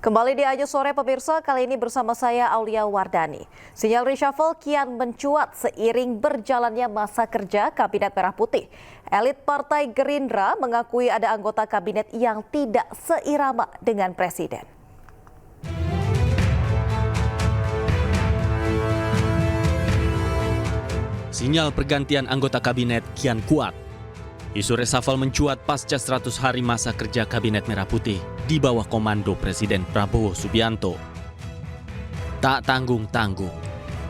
Kembali di Aja Sore pemirsa, kali ini bersama saya Aulia Wardani. Sinyal reshuffle kian mencuat seiring berjalannya masa kerja Kabinet Merah Putih. Elit Partai Gerindra mengakui ada anggota kabinet yang tidak seirama dengan Presiden. Sinyal pergantian anggota kabinet kian kuat. Isu reshuffle mencuat pasca 100 hari masa kerja Kabinet Merah Putih di bawah komando Presiden Prabowo Subianto. Tak tanggung-tanggung,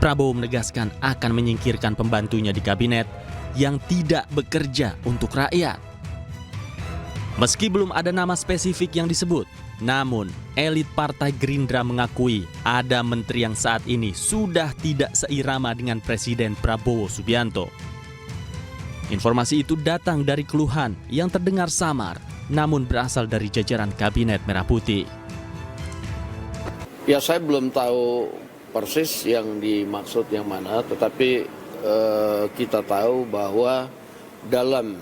Prabowo menegaskan akan menyingkirkan pembantunya di kabinet yang tidak bekerja untuk rakyat. Meski belum ada nama spesifik yang disebut, namun elit Partai Gerindra mengakui ada menteri yang saat ini sudah tidak seirama dengan Presiden Prabowo Subianto. Informasi itu datang dari keluhan yang terdengar samar, namun berasal dari jajaran Kabinet Merah Putih. Ya, saya belum tahu persis yang dimaksud yang mana, tetapi kita tahu bahwa dalam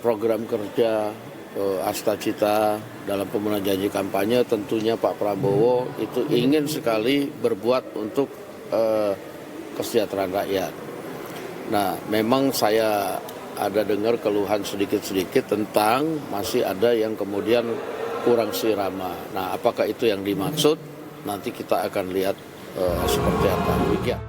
program kerja Astacita dalam pemenuhan janji kampanye, tentunya Pak Prabowo itu ingin sekali berbuat untuk kesejahteraan rakyat. Nah, memang saya ada dengar keluhan sedikit-sedikit tentang masih ada yang kemudian kurang sirama. Nah, apakah itu yang dimaksud? Nanti kita akan lihat seperti apa. Demikian.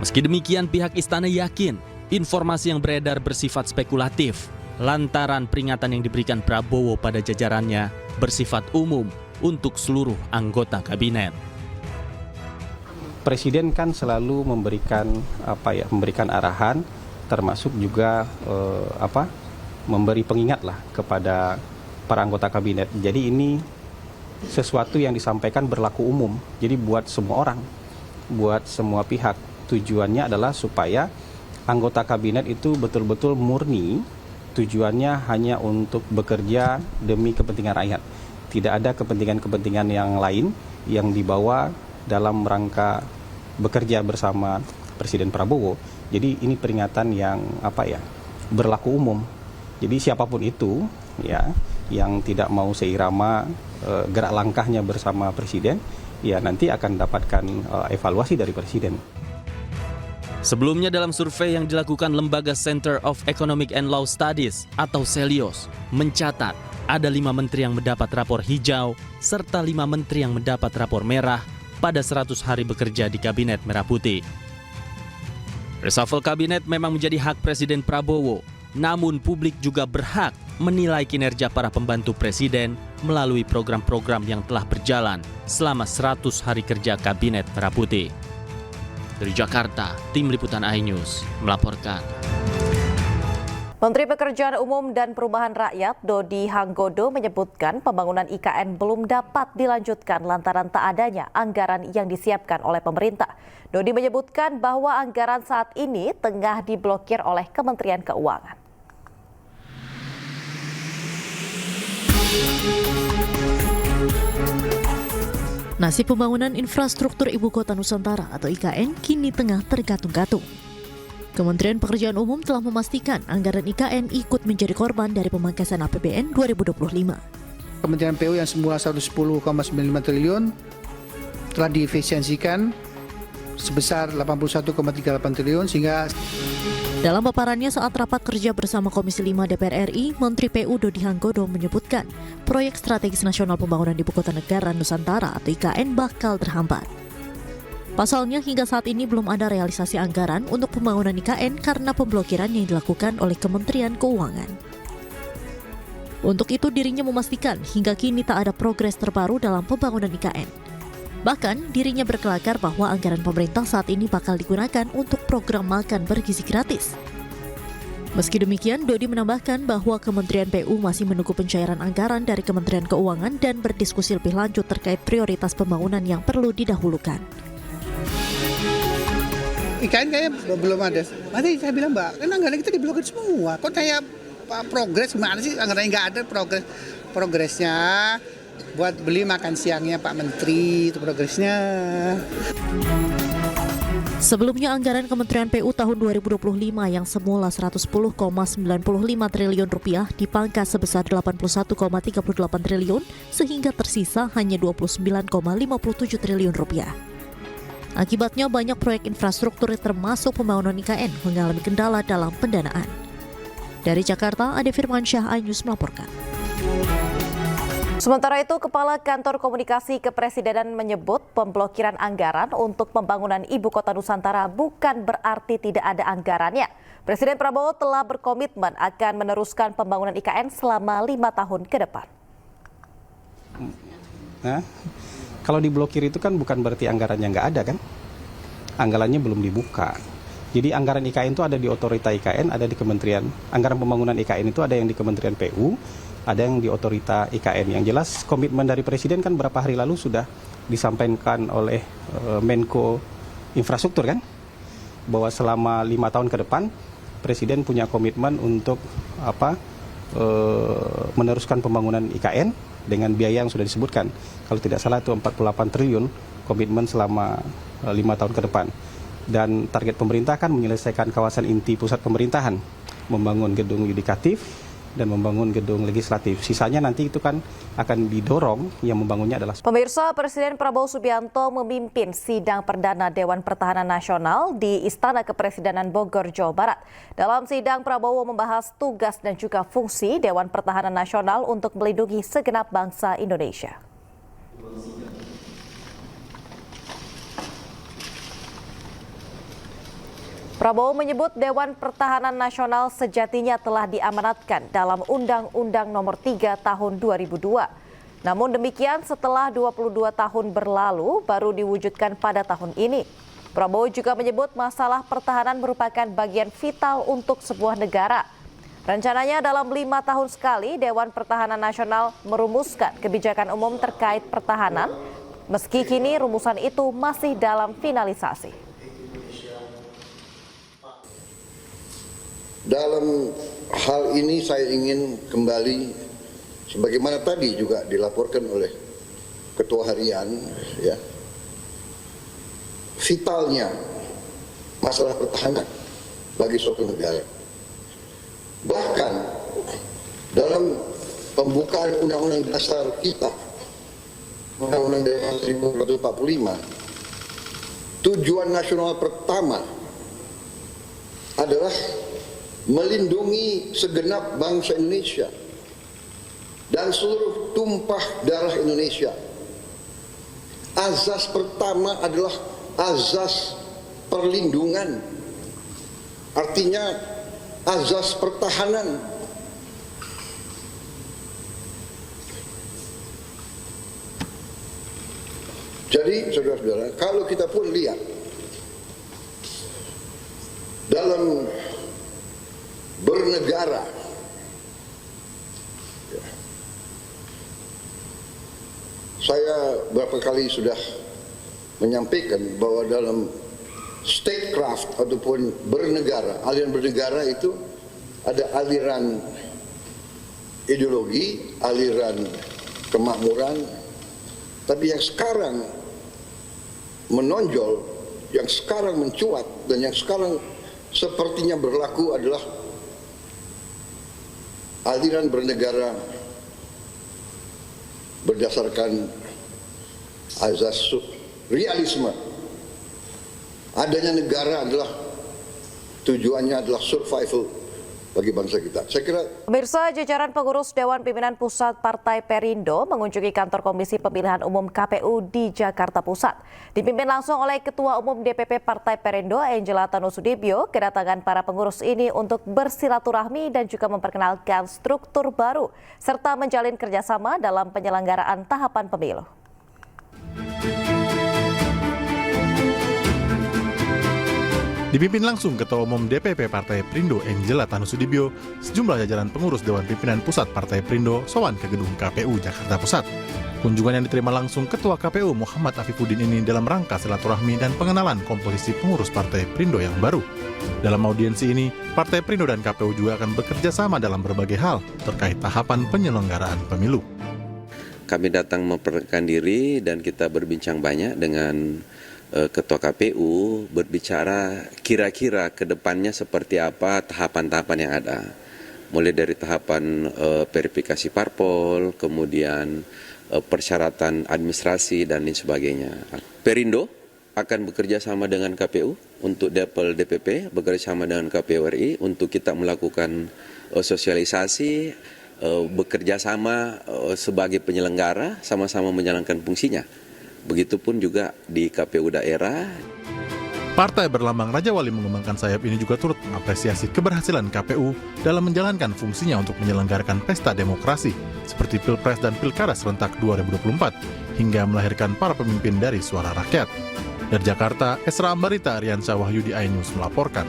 Meski demikian, pihak istana yakin informasi yang beredar bersifat spekulatif lantaran peringatan yang diberikan Prabowo pada jajarannya bersifat umum untuk seluruh anggota kabinet. Presiden kan selalu memberikan arahan, termasuk juga memberi pengingat lah kepada para anggota kabinet. Jadi ini sesuatu yang disampaikan berlaku umum. Jadi buat semua orang, buat semua pihak. Tujuannya adalah supaya anggota kabinet itu betul-betul murni. Tujuannya hanya untuk bekerja demi kepentingan rakyat. Tidak ada kepentingan-kepentingan yang lain yang dibawa dalam rangka bekerja bersama Presiden Prabowo. Jadi ini peringatan yang berlaku umum. Jadi siapapun itu yang tidak mau seirama gerak langkahnya bersama Presiden, nanti akan dapatkan evaluasi dari Presiden. Sebelumnya dalam survei yang dilakukan Lembaga Center of Economic and Law Studies atau Celios mencatat ada 5 menteri yang mendapat rapor hijau serta 5 menteri yang mendapat rapor merah pada 100 hari bekerja di Kabinet Merah Putih. Reshuffle kabinet memang menjadi hak Presiden Prabowo, namun publik juga berhak menilai kinerja para pembantu Presiden melalui program-program yang telah berjalan selama 100 hari kerja Kabinet Merah Putih. Dari Jakarta, Tim Liputan iNews melaporkan. Menteri Pekerjaan Umum dan Perumahan Rakyat Dodi Hanggodo menyebutkan pembangunan IKN belum dapat dilanjutkan lantaran tak adanya anggaran yang disiapkan oleh pemerintah. Dodi menyebutkan bahwa anggaran saat ini tengah diblokir oleh Kementerian Keuangan. Nasib pembangunan infrastruktur Ibu Kota Nusantara atau IKN kini tengah tergatung-gatung. Kementerian Pekerjaan Umum telah memastikan anggaran IKN ikut menjadi korban dari pemangkasan APBN 2025. Kementerian PU yang semula 110,95 triliun telah diefisiensikan sebesar 81,38 triliun sehingga dalam paparannya saat rapat kerja bersama Komisi 5 DPR RI, Menteri PU Dodi Hanggodo menyebutkan proyek strategis nasional pembangunan Ibu Kota Negara Nusantara atau IKN bakal terhambat. Pasalnya hingga saat ini belum ada realisasi anggaran untuk pembangunan IKN karena pemblokiran yang dilakukan oleh Kementerian Keuangan. Untuk itu dirinya memastikan hingga kini tak ada progres terbaru dalam pembangunan IKN. Bahkan dirinya berkelakar bahwa anggaran pemerintah saat ini bakal digunakan untuk program makan bergizi gratis. Meski demikian, Dodi menambahkan bahwa Kementerian PU masih menunggu pencairan anggaran dari Kementerian Keuangan dan berdiskusi lebih lanjut terkait prioritas pembangunan yang perlu didahulukan. IKN kayaknya belum ada. Nanti saya bilang, Mbak, kan anggaran kita diblokir semua. Kok kayak progres gimana sih? Anggarannya nggak ada progresnya. Buat beli makan siangnya Pak Menteri, itu progresnya. Sebelumnya anggaran Kementerian PU tahun 2025 yang semula 110,95 triliun rupiah dipangkas sebesar 81,38 triliun sehingga tersisa hanya 29,57 triliun rupiah. Akibatnya banyak proyek infrastruktur termasuk pembangunan IKN mengalami kendala dalam pendanaan. Dari Jakarta, Ade Firmansyah, iNews melaporkan. Sementara itu, Kepala Kantor Komunikasi Kepresidenan menyebut pemblokiran anggaran untuk pembangunan Ibu Kota Nusantara bukan berarti tidak ada anggarannya. Presiden Prabowo telah berkomitmen akan meneruskan pembangunan IKN selama 5 tahun ke depan. Nah, kalau diblokir itu kan bukan berarti anggarannya nggak ada kan? Anggarannya belum dibuka. Jadi anggaran IKN itu ada di otorita IKN, ada di Kementerian. Anggaran pembangunan IKN itu ada yang di Kementerian PU, ada yang di otorita IKN. Yang jelas komitmen dari Presiden kan berapa hari lalu sudah disampaikan oleh Menko Infrastruktur kan, bahwa selama 5 tahun ke depan Presiden punya komitmen untuk meneruskan pembangunan IKN dengan biaya yang sudah disebutkan. Kalau tidak salah itu 48 triliun komitmen selama 5 tahun ke depan. Dan target pemerintah kan menyelesaikan kawasan inti pusat pemerintahan, membangun gedung yudikatif dan membangun gedung legislatif. Sisanya nanti itu kan akan didorong, yang membangunnya adalah... Pemirsa, Presiden Prabowo Subianto memimpin sidang perdana Dewan Pertahanan Nasional di Istana Kepresidenan Bogor, Jawa Barat. Dalam sidang, Prabowo membahas tugas dan juga fungsi Dewan Pertahanan Nasional untuk melindungi segenap bangsa Indonesia. Prabowo menyebut Dewan Pertahanan Nasional sejatinya telah diamanatkan dalam Undang-Undang Nomor 3 Tahun 2002. Namun demikian setelah 22 tahun berlalu baru diwujudkan pada tahun ini. Prabowo juga menyebut masalah pertahanan merupakan bagian vital untuk sebuah negara. Rencananya dalam 5 tahun sekali Dewan Pertahanan Nasional merumuskan kebijakan umum terkait pertahanan, meski kini rumusan itu masih dalam finalisasi. Dalam hal ini saya ingin kembali, sebagaimana tadi juga dilaporkan oleh Ketua Harian, ya, vitalnya masalah pertahanan bagi suatu negara. Bahkan dalam pembukaan Undang-Undang Dasar kita, Undang-Undang Dasar 1945, tujuan nasional pertama adalah melindungi segenap bangsa Indonesia dan seluruh tumpah darah Indonesia. Azas pertama adalah azas perlindungan, artinya azas pertahanan. Jadi saudara-saudara, kalau kita pun lihat dalam bernegara, saya berapa kali sudah menyampaikan bahwa dalam statecraft ataupun bernegara, aliran bernegara itu ada aliran ideologi, aliran kemakmuran, tapi yang sekarang menonjol, yang sekarang mencuat dan yang sekarang sepertinya berlaku adalah aliran bernegara berdasarkan azas realisme. Adanya negara adalah tujuannya adalah survival bagi bangsa kita. Saya kira Pemirsa, jajaran pengurus Dewan Pimpinan Pusat Partai Perindo mengunjungi kantor Komisi Pemilihan Umum KPU di Jakarta Pusat. Dipimpin langsung oleh Ketua Umum DPP Partai Perindo, Angela Tanusudibyo. Kedatangan para pengurus ini untuk bersilaturahmi dan juga memperkenalkan struktur baru, serta menjalin kerjasama dalam penyelenggaraan tahapan pemilu. Dipimpin langsung Ketua Umum DPP Partai Perindo Angela Tanusudibyo, sejumlah jajaran pengurus Dewan Pimpinan Pusat Partai Perindo sowan ke gedung KPU Jakarta Pusat. Kunjungan yang diterima langsung Ketua KPU Muhammad Afifuddin ini dalam rangka silaturahmi dan pengenalan komposisi pengurus Partai Perindo yang baru. Dalam audiensi ini, Partai Perindo dan KPU juga akan bekerja sama dalam berbagai hal terkait tahapan penyelenggaraan pemilu. Kami datang memperkenalkan diri dan kita berbincang banyak dengan Ketua KPU berbicara kira-kira ke depannya seperti apa tahapan-tahapan yang ada. Mulai dari tahapan verifikasi parpol, kemudian persyaratan administrasi dan lain sebagainya. Perindo akan bekerja sama dengan KPU untuk Depel DPP, bekerja sama dengan KPU RI untuk kita melakukan sosialisasi, bekerja sama sebagai penyelenggara, sama-sama menjalankan fungsinya. Begitupun juga di KPU daerah. Partai berlambang Raja Wali mengembangkan sayap ini juga turut mengapresiasi keberhasilan KPU dalam menjalankan fungsinya untuk menyelenggarakan pesta demokrasi seperti Pilpres dan Pilkada serentak 2024 hingga melahirkan para pemimpin dari suara rakyat. Dari Jakarta, Esra Ambarita, Aryansyah Wahyudi, iNews melaporkan.